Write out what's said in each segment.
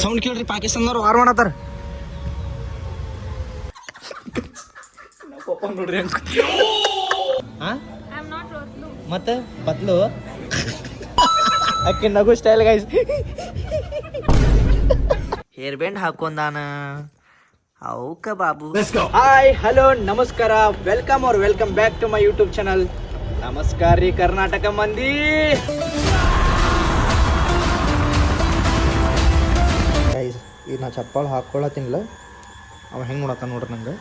Sound ಕೇಳ್ರಿ, ಪಾಕಿಸ್ತಾನದವ್ರು war ಮಾಡತ್ತಾರ. ಪಾಪ ನೋಡ್ರಿ ಮತ್ತೆ ಬದ್ಲು ಅಕ್ಕಿ ನಗು ಸ್ಟೈಲ್ ಗೈಸ್. ಹೇರ್ ಬ್ಯಾಂಡ್ ಹಾಕೊಂಡಾನ ಅವಕ ಬಾಬು. ಹಾಯ್ ಹಲೋ ನಮಸ್ಕಾರ, welcome or welcome back to my YouTube channel. ನಮಸ್ಕಾರ ರೀ ಕರ್ನಾಟಕ ಮಂದಿ. ಈಗ ನಾ ಚಪ್ಪಾಳು ಹಾಕ್ಕೊಳತ್ತಿನಲ್ಲ, ಅವ ಹೆಂಗೆ ನೋಡತ್ತ ನೋಡ್ರಿ ನಂಗೆ.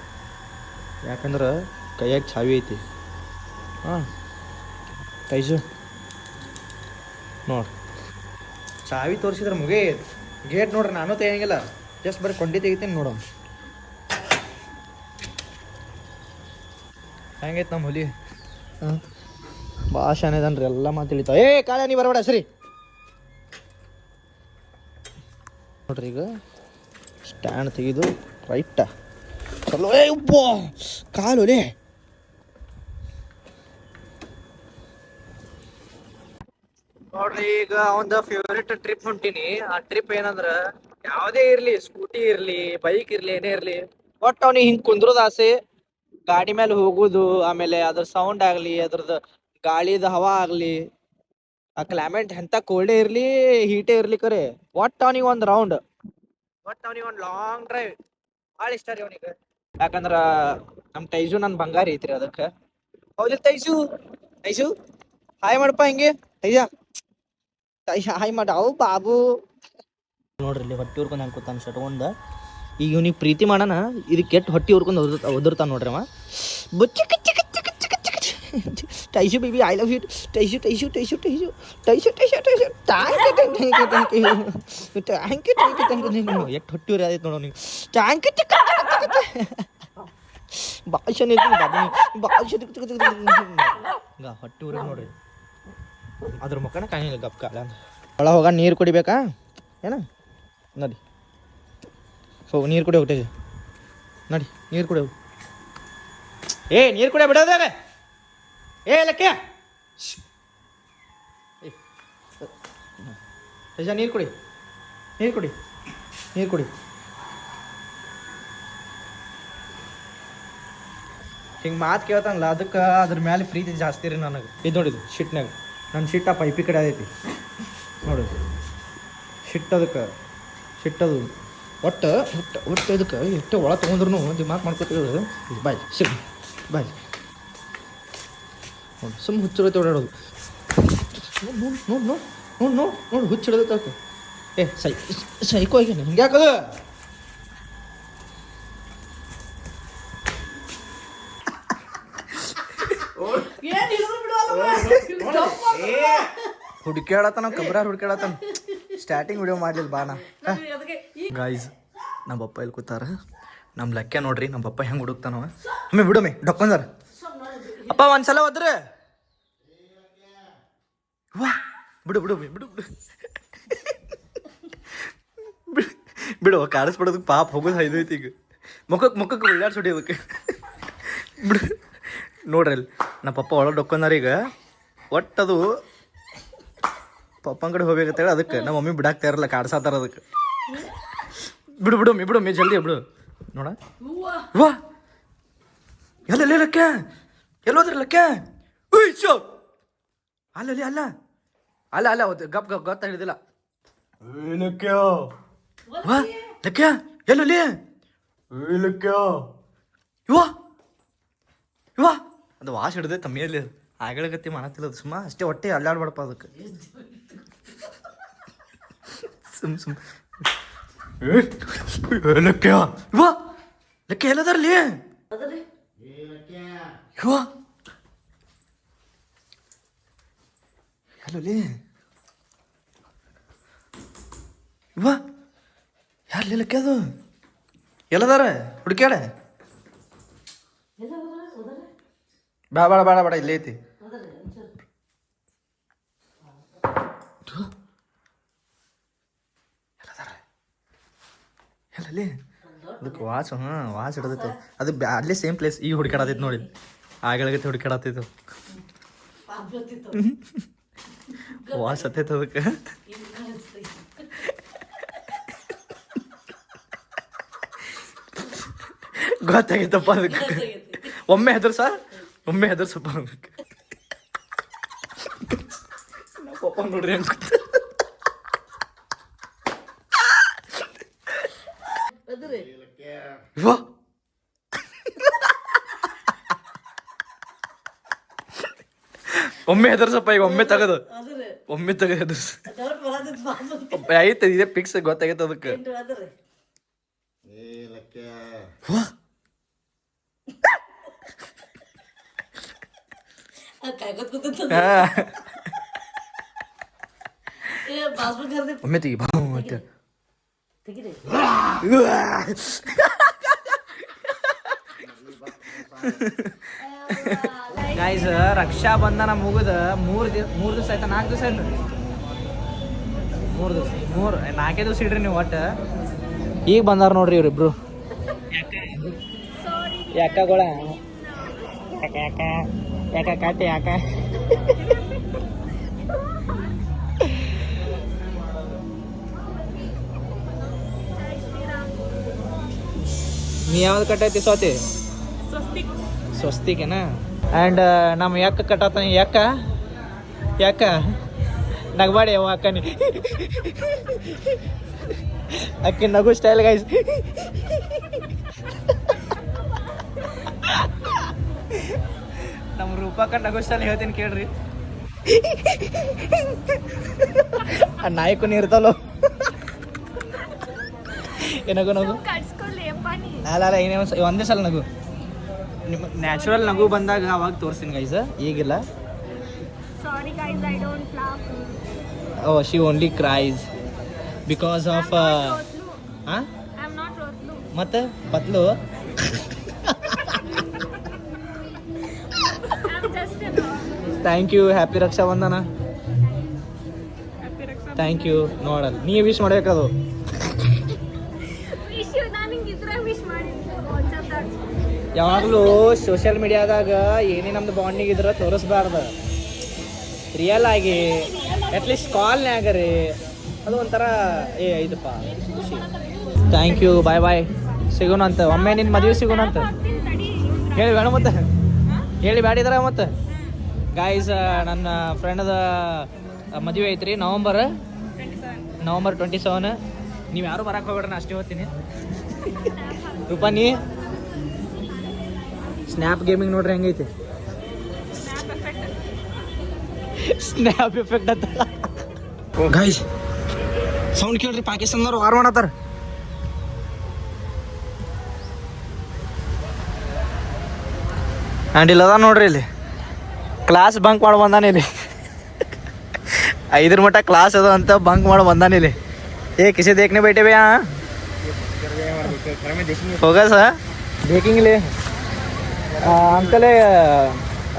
ಯಾಕಂದ್ರೆ ಕೈಯಾಗ ಚಾವಿ ಐತಿ. ಹಾಂ ಕೈಜು ನೋಡ್ರಿ, ಚಾವಿ ತೋರಿಸಿದ್ರೆ ಮುಗೇ ಗೇಟ್ ನೋಡ್ರಿ. ನಾನು ತೆಗಿಯಂಗಿಲ್ಲ, ಜಸ್ಟ್ ಬರೀ ಕೊಂಡಿ ತೆಗಿತೀನಿ ನೋಡೋ. ಹೆಂಗೈತೆ ನಮ್ಮ ಹುಲಿ. ಹಾಂ ಭಾಳ ಶಾನೆದನ್ರಿ, ಎಲ್ಲ ಮಾತು ತಿಳಿತಾವ. ಏ ಕಾಳೆ ನೀ ಬರಬೇಡ ಸರಿ ನೋಡ್ರಿ. ಈಗ ಸ್ಟ್ಯಾಂಡ್ ತೆಗೆದು ರೈಟ ಚಲೋ. ಏ ಉಬ್ಬ ಕಾಲು ಲೇ. ನೋಡ್ರಿ, ಈಗ ಒಂದು ಫೇವ್ರೇಟ್ ಟ್ರಿಪ್ ಹೊಂಟೀನಿ. ಆ ಟ್ರಿಪ್ ಏನಂದ್ರ, ಯಾವುದೇ ಇರ್ಲಿ, ಸ್ಕೂಟಿ ಇರ್ಲಿ, ಬೈಕ್ ಇರ್ಲಿ, ಏನೇ ಇರ್ಲಿ, ಒಟ್ಟು ಅವ್ನಿಗೆ ಹಿಂಗೆ ಕುಂದ್ರದ ಆಸೆ. ಗಾಡಿ ಮೇಲೆ ಹೋಗುದು, ಆಮೇಲೆ ಅದ್ರ ಸೌಂಡ್ ಆಗ್ಲಿ, ಅದ್ರದ್ದು ಗಾಳಿದ ಹವಾ ಆಗ್ಲಿ, ಆ ಕ್ಲೈಮೇಟ್ ಎಂತ ಕೋಲ್ಡೇ ಇರ್ಲಿ ಹೀಟೇ ಇರ್ಲಿ ಕರೆ, ಒಟ್ಟು ಅವನಿಗೆ ಒಂದು ರೌಂಡ್, ಒಟ್ಟು ಅವನಿಗೆ ಒಂದು ಲಾಂಗ್ ಡ್ರೈವ್ ಭಾಳ ಇಷ್ಟ ರೀ ಅವನಿಗೆ. ಯಾಕಂದ್ರ ನಮ್ಮ ಟೈಜು ನನ್ನ ಬಂಗಾರ ಐತ್ರಿ ಅದಕ್ಕೆ. ಹೌದಿಲ್ಲ ಟೈಜು? ಟೈಜು ಹಾಯ್ ಮಾಡಪ್ಪ ಹಿಂಗೆ. ಟೈಜ ಟೈಜ ಹಾಯ್ ಮಾಡ. ಅವು ಬಾಬು ನೋಡ್ರಿ, ಇಲ್ಲಿ ಹೊಟ್ಟೆ ಉರ್ಕೊಂಡು ಹೆಂಗೆ ಕೂತಾನ ಶಟ್ಕೊಂಡ. ಈಗ ಇವ್ನಿಗೆ ಪ್ರೀತಿ ಮಾಡೋಣ, ಇದಕ್ಕೆ ಕೆಟ್ಟು ಹೊಟ್ಟೆ ಉರ್ಕೊಂಡು ಒದರ್ತಾನ ನೋಡ್ರಿ ಅವ. ಬುಚ್ಚಿ ಕಚ್ಚಿ ಕಚ್ಚಿ ಕಚ್ಚಿ ಕಚ್ಚಿ ಕಚ್ಚಿ. Taishu baby I love you. Taishu Taishu Taishu Taishu Taishu Taishu Taishu thank you thank you thank you thank you thank you thank you thank you. ಎಷ್ಟು ಹೊಟ್ಟೆ ಉರಿ ಆದೈತೆ ನೋಡೋ ನೀವು. ಥ್ಯಾಂಕ್ ಯು ಭಾಷೆ ಭಾಷೆ ಹೊಟ್ಟೆ ಉರಿ ನೋಡ್ರಿ. ಅದ್ರ ಮುಖನ ಕಾಣಿಲ್ಲ ಗಪ್ ಕಾಲ. ಒಳ ಹೋಗ ನೀರು ಕುಡಿಬೇಕಾ ಏನ? ನಡಿ ಹೋಗು, ನೀರು ಕುಡಿ ಹೋಗ್ತೇವೆ. ನಡಿ ನೀರು ಕುಡಿ ಹೋಗು. ಏ ನೀರು ಕುಡಿಯ ಬಿಡೋದಾಗ. ಏ ಲಕ್ಕೆ ನೀರು ಕುಡಿ, ನೀರು ಕುಡಿ, ನೀರು ಕುಡಿ. ಹಿಂಗೆ ಮಾತು ಕೇಳ್ತಾನಲ್ಲ, ಅದಕ್ಕೆ ಅದ್ರ ಮೇಲೆ ಪ್ರೀತಿ ಜಾಸ್ತಿ ರೀ ನನಗೆ. ಇದು ನೋಡಿದ್ದು ಶಿಟ್ನಾಗ ನನ್ನ ಶಿಟ್ಟ ಪೈಪಿ ಕಡೆ ಆಗೈತಿ ನೋಡಿದ್ದು. ಶಿಟ್ಟದಕ್ಕೆ ಶಿಟ್ಟದು ಒಟ್ಟು ಒಟ್ಟು ಒಟ್ಟು ಇದಕ್ಕೆ ಎಷ್ಟು ಒಳ ತೊಗೊಂಡ್ರು ದಿಮಾಕ್ ಮಾಡ್ಕೊತೀವಿ. ಬಾಯ್ ಸಿಗ್ ಬಾಯ್ ನೋಡಿ, ಸುಮ್ಮನೆ ಹುಚ್ಚಿಡತ್ತೆ ಓಡಾಡೋದು. ನೋಡಿ ನೋಡಿ ನೋಡಿ ನೋಡಿ ನೋಡಿ ನೋಡಿ ಹುಚ್ಚಿಡೋದೈತೆ ಅದಕ್ಕೆ. ಏ ಸೈಕೋ ಆಗ್ಯಾನ ಹಿಂಗೆ ಯಾಕದು. ಹುಡುಕ್ಯಾಡತ್ತಾನ ಕಬ್ರಾರ್ ಹುಡುಕ್ಯಾಡತ್ತಾನ. ಸ್ಟಾರ್ಟಿಂಗ್ ವಿಡಿಯೋ ಮಾಡಲಿಲ್ಲ ಬಾನ ಗಾಯ್ಸ್. ನಮ್ಮ ಪಪ್ಪ ಇಲ್ಲಿ ಕೂತಾರ. ನಮ್ಮ ಲೆಕ್ಕ ನೋಡ್ರಿ, ನಮ್ಮ ಪಪ್ಪ ಹೆಂಗೆ ಹುಡುಕ್ತಾನವ. ಒಮ್ಮೆ ಬಿಡೊಮ್ಮೆ ಡೊಕ್ಕೊಂದಾರ ಅಪ್ಪ ಒಂದ್ಸಲ ಹೋದ್ರೆ. ವಾ ಬಿಡು ಬಿಡು ಬಿಡು ಬಿಡು ಬಿಡು ಕಾಡಿಸ್ಬಿಡೋದಕ್ಕೆ ಪಾಪ ಹೋಗೋದು ಐದೈತಿ. ಈಗ ಮುಖಕ್ಕೆ ಉಳ್ಳಾಡ್ಸಿ ಹೊಡಿಯೋದಕ್ಕೆ ಬಿಡು. ನೋಡ್ರಿ ಅಲ್ಲಿ ನಮ್ಮ ಪಪ್ಪ ಒಳಗೆ ಡೊಕ್ಕೊಂದಾರ. ಈಗ ಒಟ್ಟದು ಪಪ್ಪನ ಕಡೆ ಹೋಗ್ಬೇಕಂತೇಳಿ ಅದಕ್ಕೆ ನಮ್ಮ ಮಮ್ಮಿ ಬಿಡಾಕ್ತಾ ಇರಲ್ಲ, ಕಾಡ್ಸಾತಾರ ಅದಕ್ಕೆ. ಬಿಡು ಬಿಡು ಮಿ ಬಿಡು ಮಿ ಜಲ್ದಿ ಬಿಡು. ನೋಡ ವಾ ಎಲ್ಲ ಲಕ್ಕ ಎಲ್ಲೋದ್ರಿ ಲಕ್ಕ. ಶೋ ಅಲ್ಲಲ್ಲಿ ಅಲ್ಲ ಅಲ್ಲ ಅಲ್ಲ ಗಪ್ ಗಪ್ ಗೊತ್ತ ಹಿಡಿದಿಲ್ಲ. ವಾ ಲಕ್ಕ ಎಲ್ಲಲ್ಲಿ ಲಕ್ಕ ಯುವ ಯುವ ಅದು ವಾಶ್ ಹಿಡ್ದೆ ತಮ್ಮಿಯಲ್ಲಿ ಆಗಲಗತ್ತಿ ಮಾಡತ್ತಿಲ್ಲ. ಅದು ಸುಮ್ಮ ಅಷ್ಟೇ ಹೊಟ್ಟೆ ಅಲ್ಲಾಡ್ಬಾಡಪ್ಪ ಅದಕ್ಕೆ. ಸುಮ್ ಸುಮ್ ಲೆಕ್ಕ ಯುವ ಲೆಕ್ಕ ಎಲ್ಲದಾರಲ್ಲಿ ಯುವ ಎಲ್ಲಲ್ಲಿ ಯುವ ಯಾರ್ಲಿ ಲೆಕ್ಕ ಅದು ಎಲ್ಲದಾರ ಹುಡುಕ್ಯಾಡ. ಬೇಡ ಬೇಡ ಬೇಡ ಬೇಡ ಇಲ್ಲೇ ಐತಿ. ಎಲ್ಲಲ್ಲಿ ಅದಕ್ಕೆ ವಾಚ್ ವಾಚ್ ಹಿಡ್ದೈತೆ ಅದು ಅಲ್ಲೇ ಸೇಮ್ ಪ್ಲೇಸ್. ಈಗ ಹುಡುಕಾಡತೈತೆ ನೋಡಿ, ಆಗಲಗತ್ತೆ ಹುಡುಕಾಡತ್ತೈತು. ವಾಚ್ ಹತ್ತೈತೆ ಅದಕ್ಕೆ. ಗೊತ್ತಾಗಿತ್ತಪ್ಪ ಅದಕ್ಕೆ. ಒಮ್ಮೆ ಹೆದರ್ಸಪ್ಪ ಅದಕ್ಕೆ. ಪಾಪ ನೋಡ್ರಿ ಹಂಗ ಒಮ್ಮೆ ಹೆದರ್ಸಪ್ಪ. ಈಗ ಒಮ್ಮೆ ತಗದು ಹೆದರ್ಸ ಐತೆ. ಇದೇ ಪಿಕ್ಸ್ ಗೊತ್ತಾಗೈತೆ ಅದಕ್ಕೆ. ಒಮ್ಮೆ ತೆಗಿ ಮತ್ತೆ ಗಾಯ್ಸ್, ರಕ್ಷಾ ಬಂಧನ ಮುಗಿದ 3 ದಿವಸ ಆಯ್ತಾ? 4 ದಿವಸ ಆಯ್ತು. 3 ದಿವಸ 4 ದಿವಸ ಇಡ್ರಿ ನೀವು. ಒಟ್ಟು ಈಗ ಬಂದಾರ ನೋಡ್ರಿ ಇವ್ರಿಬ್ರು. ಯಾಕಗಳ ಯಾಕ ಕಾಟಿ ಯಾಕ ನೀ ಯಾವ್ದು ಕಟ್ಟೈತಿ ಸ್ವಾತಿ? ಸ್ವಸ್ತಿಕೇನಾ? ಆ್ಯಂಡ್ ನಮ್ಮ ಯಾಕ ಕಟ್ಟತಾನ. ಯಾಕ ನಗಬೇಡಿ ಅವ ಅಕ್ಕನಿ. ಅಕ್ಕಿ ನಗು ಸ್ಟೈಲ್ ಗೈಸ್. ನಮ್ಮ ರೂಪಕ್ಕ ನಗು ಸ್ಟೈಲ್ ಹೇಳ್ತೀನಿ ಕೇಳ್ರಿ. ಆ ನಾಯಕನು ಇರ್ತಾವಲ್ಲ ಏನಗು ನಗು ಅಲ್ಲ ಏನೇ ಒಂದೇ ಸಲ ನಗು. ನಿಮ್ಮ ನ್ಯಾಚುರಲ್ ನಗು ಬಂದಾಗ ಅವಾಗ ತೋರಿಸ್ತೀನಿ ಗೈಸ್, ಈಗಿಲ್ಲ. Oh she only cries because of ಮತ್ತೆ ಪತ್ಲು. Thank you. Happy Raksha Bandhan. Thank you. ನೋಡಲ್ಲ ನೀ ವಿಶ್ ಮಾಡ್ಬೇಕದು. ಯಾವಾಗಲೂ ಸೋಷಿಯಲ್ ಮೀಡಿಯಾದಾಗ ಏನೇ ನಮ್ದು ಬಾಂಡಿಂಗ್ ಇದ್ರೆ ತೋರಿಸ್ಬಾರ್ದು. ರಿಯಲ್ ಆಗಿ ಅಟ್ಲೀಸ್ಟ್ ಕಾಲ್ನ್ಯಾಗ ರೀ, ಅದು ಒಂಥರ ಇದಪ್ಪ ಖುಷಿ. Thank you. ಬಾಯ್. ಸಿಗೋಣಂತ ಒಮ್ಮೆ. ನಿನ್ನ ಮದುವೆ ಸಿಗೋಣಂತ ಹೇಳಿ ಬೇಡ ಮತ್ತೆ ಹೇಳಿ ಬ್ಯಾಡಿದ್ರ ಮತ್ತೆ. ಗಾಯ್ಸ್, ನನ್ನ ಫ್ರೆಂಡದ ಮದುವೆ ಐತ್ರಿ ನವಂಬರ್ 27. ನೀವು ಯಾರು ಬರಕ್ಕೆ ಹೋಗ್ಬೇಡ್ರಿ, ನಾ ಅಷ್ಟೇ ಹೋಗ್ತೀನಿ. ರೂಪಾನಿ ಸ್ನ್ಯಾಪ್ ಗೇಮಿಂಗ್ ನೋಡ್ರಿ ಹೆಂಗೈತಿ. ಸ್ನ್ಯಾಪ್ ಎಫೆಕ್ಟ್ ಅಂತ ಗಾಯ್ಸ್. ಸೌಂಡ್ ಕೇಳ್ರಿ, ಪಾಕಿಸ್ತಾನದವ್ರು ವಾರ್ ಮಾಡತ್ತಾರ. ಆ್ಯಂಡ್ ಇಲ್ಲದ ನೋಡ್ರಿ, ಇಲ್ಲಿ ಕ್ಲಾಸ್ ಬಂಕ್ ಮಾಡಿ ಬಂದಾನ. ಇಲ್ಲಿ 5 ಮಟ್ಟ ಕ್ಲಾಸ್ ಅದ ಅಂತ ಬಂಕ್ ಮಾಡಿ ಬಂದಾನ. ಇಲ್ಲಿ किसे देखने बैठे भैया? होगा सर ಬೇಕಿಂಗ್ ಇಲ್ಲಿ ಅಂಕಲೇ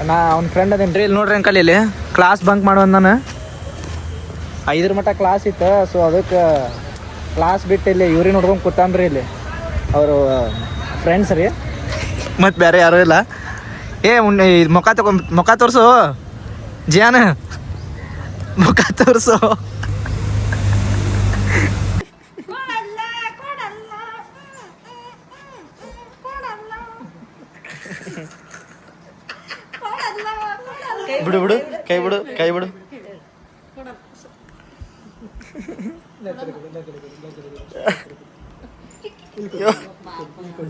ನಾ ಅವ್ನ ಫ್ರೆಂಡ್ ಅದೇನ್ರಿ. ಇಲ್ಲಿ ನೋಡ್ರಿ ಅಂಕಲ್, ಇಲ್ಲಿ ಕ್ಲಾಸ್ ಬಂಕ್ ಮಾಡಿ ಬಂದಾನ. 5 ಮಟ್ಟ ಕ್ಲಾಸ್ ಇತ್ತು. ಸೊ ಅದಕ್ಕೆ ಕ್ಲಾಸ್ ಬಿಟ್ಟು ಇಲ್ಲಿ ಇವ್ರಿಗೆ ನೋಡ್ಕೊಂಡು ಕೂತಾನ್ರಿ. ಇಲ್ಲಿ ಅವರು ಫ್ರೆಂಡ್ಸ್ ರೀ, ಮತ್ತು ಬೇರೆ ಯಾರೂ ಇಲ್ಲ. ಮುಖ ತೋರಿಸು ಜಿಯಾನ, ಮುಖ ತೋರಿಸು. ಬಿಡು ಕೈ ಬಿಡು.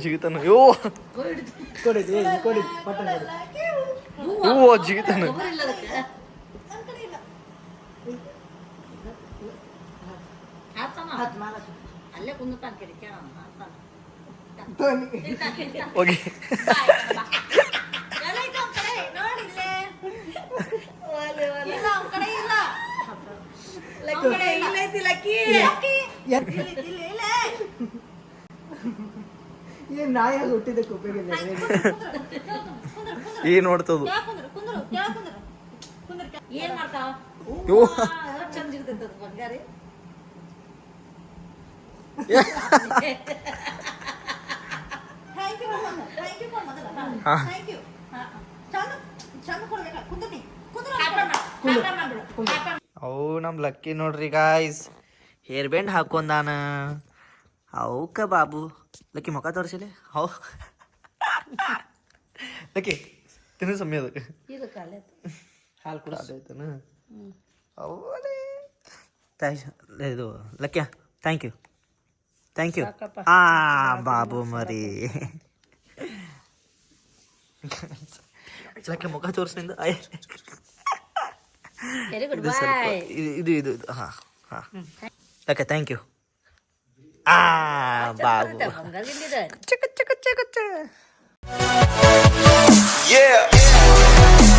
ಜಿಗಿತಾನ ಜಿಗಿತಾನ. ಹೋಗಿ ಏನ್ ನೋಡ್ತದು ಅವು ನಮ್ ಲಕ್ಕಿ ನೋಡ್ರಿ ಗಾಯ್ಸ್. ಹೇರ್ ಬ್ಯಾಂಡ್ ಹಾಕೊಂಡಾನ ಅವಕ್ಕ ಬಾಬು ಲಕ್ಕಿ ಮುಖ ತೋರಿಸಿಲೆ ಹೌ ಲಕ್ಕಿ ತಿನ್ನು ಸಮಯ ಅದಕ್ಕೆ ಇದು ಕಾಲೆ ಹಾಲು ಕುಡಿಸೈತನ ಅವಲೇ ಇದು ಲಕ್ಕ್ಯ ಥ್ಯಾಂಕ್ ಯು ಬಾಬು ಮರಿ ಲಕ್ಕಿ ಮುಖ ತೋರಿಸಿಂದ ವೆರಿ ಗುಡ್ ಇದು ಸ್ವಲ್ಪ ಬಾಯ್. ಇದು ಹಾಂ ಲಕ್ಕ ಥ್ಯಾಂಕ್ ಯು ಬಾಬು ಬಂಗಾರದಿಂದಿದೆ ಚಕ ಚಕ ಚಕ ಚ Yeah.